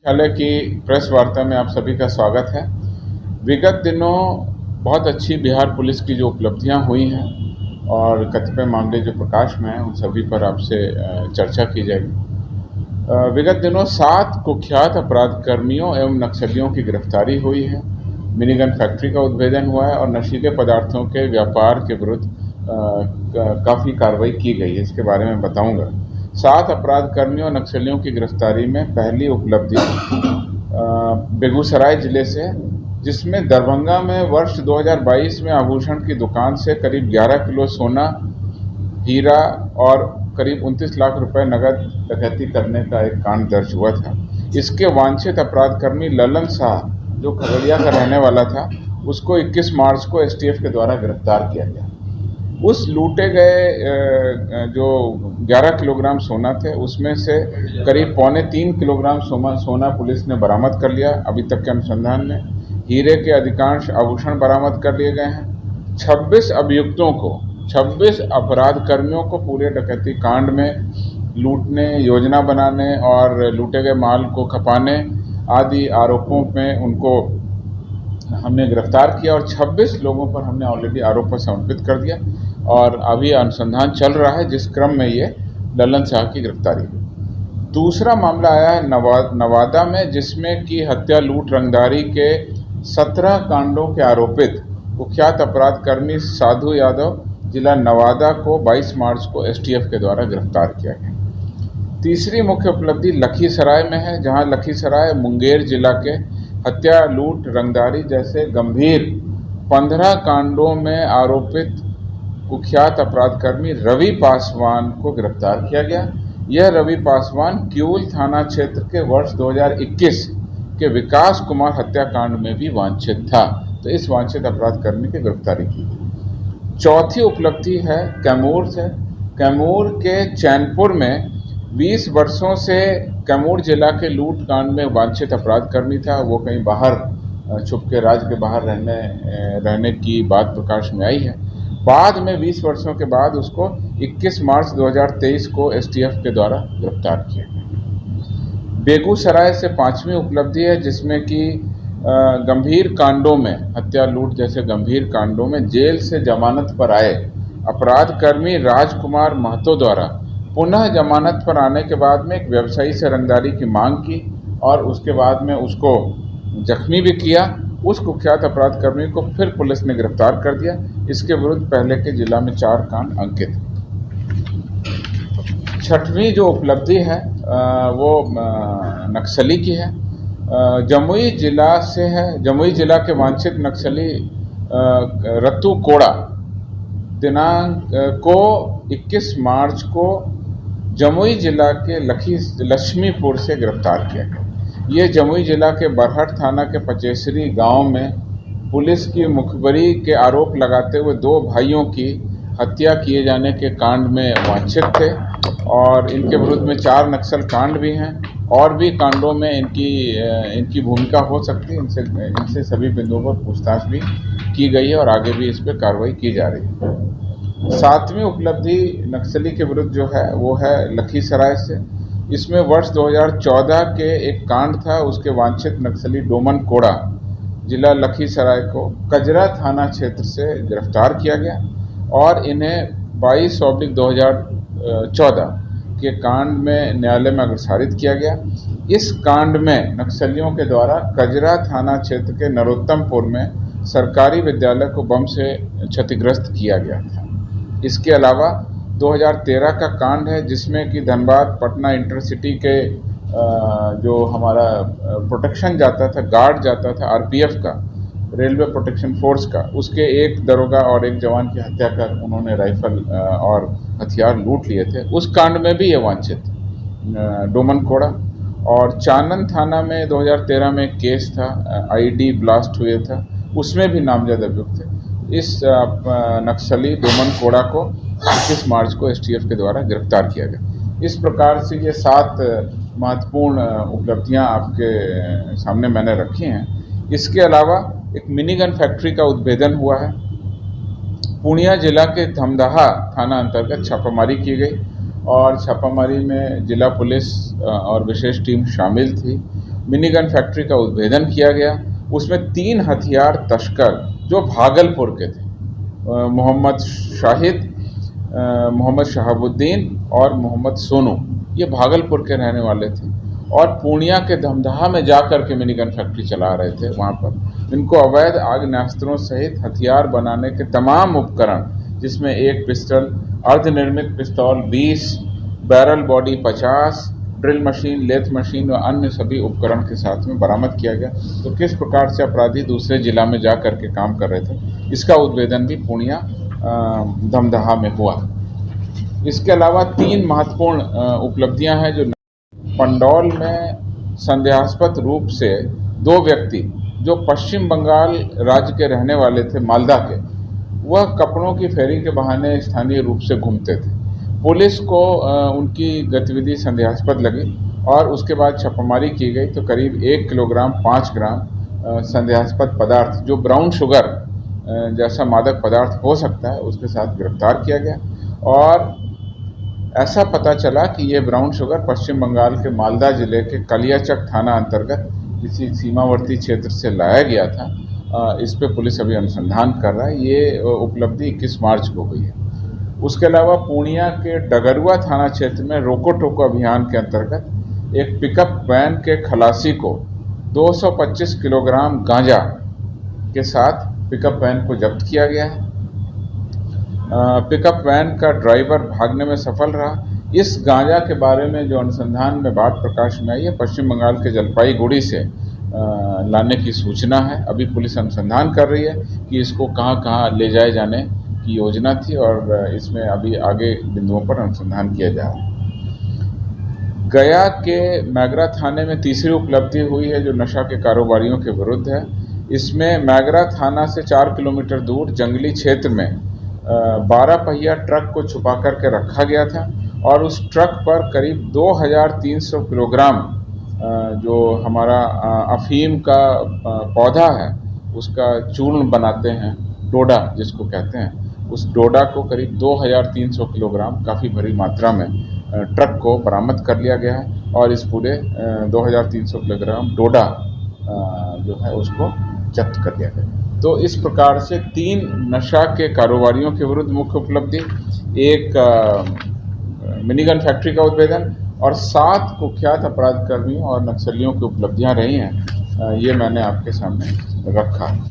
मुख्यालय की प्रेस वार्ता में आप सभी का स्वागत है। विगत दिनों बहुत अच्छी बिहार पुलिस की जो उपलब्धियां हुई हैं और कतिपय मामले जो प्रकाश में हैं उन सभी पर आपसे चर्चा की जाएगी। विगत दिनों 7 कुख्यात अपराध कर्मियों एवं नक्सलियों की गिरफ्तारी हुई है। मिनीगन फैक्ट्री का उद्भेदन हुआ है और नशीले पदार्थों के व्यापार के विरुद्ध काफ़ी कार्रवाई की गई है। इसके बारे में बताऊंगा। 7 अपराध कर्मियों और नक्सलियों की गिरफ्तारी में पहली उपलब्धि बेगूसराय जिले से, जिसमें दरभंगा में वर्ष 2022 में आभूषण की दुकान से करीब 11 किलो सोना, हीरा और करीब 29 लाख रुपए नगद डकैती करने का एक कांड दर्ज हुआ था। इसके वांछित अपराधकर्मी ललन शाह, जो खगड़िया का रहने वाला था, उसको 21 मार्च को एसटीएफ के द्वारा गिरफ्तार किया गया। उस लूटे गए जो 11 किलोग्राम सोना थे, उसमें से करीब 2.25 किलोग्राम सोना पुलिस ने बरामद कर लिया। अभी तक के अनुसंधान में हीरे के अधिकांश आभूषण बरामद कर लिए गए हैं। 26 अभियुक्तों को, 26 अपराध कर्मियों को पूरे डकैती कांड में लूटने, योजना बनाने और लूटे गए माल को खपाने आदि आरोपों में उनको हमने गिरफ्तार किया और 26 लोगों पर हमने ऑलरेडी आरोप समर्पित कर दिया और अभी अनुसंधान चल रहा है, जिस क्रम में ये ललन शाह की गिरफ्तारी हुई। दूसरा मामला आया है नवादा में, जिसमें कि हत्या, लूट, रंगदारी के 17 कांडों के आरोपित कुख्यात अपराध कर्मी साधु यादव जिला नवादा को 22 मार्च को एसटीएफ के द्वारा गिरफ्तार किया गया। तीसरी मुख्य उपलब्धि लखीसराय में है, जहां लखीसराय मुंगेर जिला के हत्या, लूट, रंगदारी जैसे गंभीर 15 कांडों में आरोपित कुख्यात अपराधकर्मी रवि पासवान को गिरफ्तार किया गया। यह रवि पासवान क्यूल थाना क्षेत्र के वर्ष 2021 के विकास कुमार हत्याकांड में भी वांछित था, तो इस वांछित अपराधकर्मी की गिरफ्तारी की गई। चौथी उपलब्धि है कैमूर से। कैमूर के चैनपुर में 20 वर्षों से कैमूर जिला के लूट कांड में वांछित अपराधकर्मी था। वो कहीं बाहर छुप के राज्य के बाहर रहने की बात प्रकाश में आई है। बाद में 20 वर्षों के बाद उसको 21 मार्च 2023 को एसटीएफ के द्वारा गिरफ्तार किया गया। बेगूसराय से 5वीं उपलब्धि है, जिसमें कि गंभीर कांडों में, हत्या, लूट जैसे गंभीर कांडों में जेल से जमानत पर आए अपराधकर्मी राजकुमार महतो द्वारा पुनः जमानत पर आने के बाद में एक व्यवसायी से रंगदारी की मांग की और उसके बाद में उसको जख्मी भी किया। उस कुख्यात अपराधकर्मी को फिर पुलिस ने गिरफ्तार कर दिया। इसके विरुद्ध पहले के जिला में 4 कांड अंकित। छठवीं जो उपलब्धि है वो नक्सली की है। जमुई जिला से है। जमुई जिला के वांछित नक्सली रत्तू कोड़ा दिनांक को 21 मार्च को जमुई जिला के लक्ष्मीपुर से गिरफ्तार किया गया। ये जमुई जिला के बरहट थाना के पचेसरी गांव में पुलिस की मुखबरी के आरोप लगाते हुए 2 भाइयों की हत्या किए जाने के कांड में वांछित थे और इनके विरुद्ध में 4 नक्सल कांड भी हैं और भी कांडों में इनकी भूमिका हो सकती है। इनसे सभी बिंदुओं पर पूछताछ भी की गई है और आगे भी इस पर कार्रवाई की जा रही है। 7वीं उपलब्धि नक्सली के विरुद्ध जो है वो है लखीसराय से। इसमें वर्ष 2014 के एक कांड था। उसके वांछित नक्सली डोमन कोड़ा जिला लखीसराय को कजरा थाना क्षेत्र से गिरफ्तार किया गया और इन्हें 22/2014 के कांड में न्यायालय में अग्रसारित किया गया। इस कांड में नक्सलियों के द्वारा कजरा थाना क्षेत्र के नरोत्तमपुर में सरकारी विद्यालय को बम से क्षतिग्रस्त किया गया था। इसके अलावा 2013 का कांड है, जिसमें कि धनबाद पटना इंटरसिटी के जो हमारा प्रोटेक्शन जाता था, गार्ड जाता था आरपीएफ का, रेलवे प्रोटेक्शन फोर्स का, उसके एक दरोगा और एक जवान की हत्या कर उन्होंने राइफल और हथियार लूट लिए थे। उस कांड में भी ये वांछित डोमन कोड़ा। और चानन थाना में 2013 में एक केस था, आईडी ब्लास्ट हुए था, उसमें भी नामजद अभियुक्त थे। इस नक्सली डोमन कोड़ा को 21 मार्च को एसटीएफ के द्वारा गिरफ्तार किया गया। इस प्रकार से ये 7 महत्वपूर्ण उपलब्धियां आपके सामने मैंने रखी हैं। इसके अलावा एक मिनीगन फैक्ट्री का उद्भेदन हुआ है। पूर्णिया जिला के धमदाहा थाना अंतर्गत छापामारी की गई और छापामारी में जिला पुलिस और विशेष टीम शामिल थी मिनीगन फैक्ट्री का उद्भेदन किया गया। उसमें 3 हथियार तस्कर जो भागलपुर के थे, मोहम्मद शाहिद, मोहम्मद शहाबुद्दीन और मोहम्मद सोनू, ये भागलपुर के रहने वाले थे और पूर्णिया के धमदाहा में जाकर के मिनीगन फैक्ट्री चला रहे थे। वहाँ पर इनको अवैध आग्नेयास्त्रों सहित हथियार बनाने के तमाम उपकरण, जिसमें एक पिस्टल, अर्धनिर्मित पिस्तौल 20, barrel body 50, drill machine, lathe machine और अन्य सभी उपकरण के साथ में बरामद किया गया। तो किस प्रकार से अपराधी दूसरे जिला में जा करके काम कर रहे थे, इसका उद्भेदन भी पूर्णिया धमदाहा में हुआ। इसके अलावा 3 महत्वपूर्ण उपलब्धियां हैं। जो पंडौल में संदेहास्पद रूप से 2 व्यक्ति जो पश्चिम बंगाल राज्य के रहने वाले थे, मालदा के, वह कपड़ों की फेरी के बहाने स्थानीय रूप से घूमते थे। पुलिस को उनकी गतिविधि संदेहास्पद लगी और उसके बाद छापामारी की गई तो करीब 1 किलोग्राम 5 ग्राम संदेहास्पद पदार्थ, जो ब्राउन शुगर जैसा मादक पदार्थ हो सकता है, उसके साथ गिरफ्तार किया गया। और ऐसा पता चला कि ये ब्राउन शुगर पश्चिम बंगाल के मालदा जिले के कालियाचक थाना अंतर्गत किसी सीमावर्ती क्षेत्र से लाया गया था। इस पे पुलिस अभी अनुसंधान कर रहा है। ये उपलब्धि 21 मार्च को हुई है। उसके अलावा पूर्णिया के डगरुआ थाना क्षेत्र में रोको टोको अभियान के अंतर्गत एक पिकअप वैन के खलासी को 225 किलोग्राम गांजा के साथ पिकअप वैन को जब्त किया गया है। पिकअप वैन का ड्राइवर भागने में सफल रहा। इस गांजा के बारे में जो अनुसंधान में बात प्रकाश में आई है, पश्चिम बंगाल के जलपाईगुड़ी से लाने की सूचना है। अभी पुलिस अनुसंधान कर रही है कि इसको कहां कहां ले जाए जाने की योजना थी और इसमें अभी आगे बिंदुओं पर अनुसंधान किया जा रहा है। गया के मैगरा थाने में तीसरी उपलब्धि हुई है जो नशा के कारोबारियों के विरुद्ध है। इसमें मैगरा थाना से 4 किलोमीटर दूर जंगली क्षेत्र में 12 पहिया ट्रक को छुपा करके रखा गया था और उस ट्रक पर करीब 2300 किलोग्राम जो हमारा अफीम का पौधा है, उसका चूर्ण बनाते हैं, डोडा जिसको कहते हैं, उस डोडा को करीब 2300 किलोग्राम काफ़ी बड़ी मात्रा में ट्रक को बरामद कर लिया गया है और इस पूरे 2300 किलोग्राम डोडा जो है उसको जब्त कर लिया गया। तो इस प्रकार से 3 नशा के कारोबारियों के विरुद्ध मुख्य उपलब्धि, एक मिनीगन फैक्ट्री का उद्भेदन और 7 कुख्यात अपराधकर्मियों और नक्सलियों की उपलब्धियां रही हैं। ये मैंने आपके सामने रखा।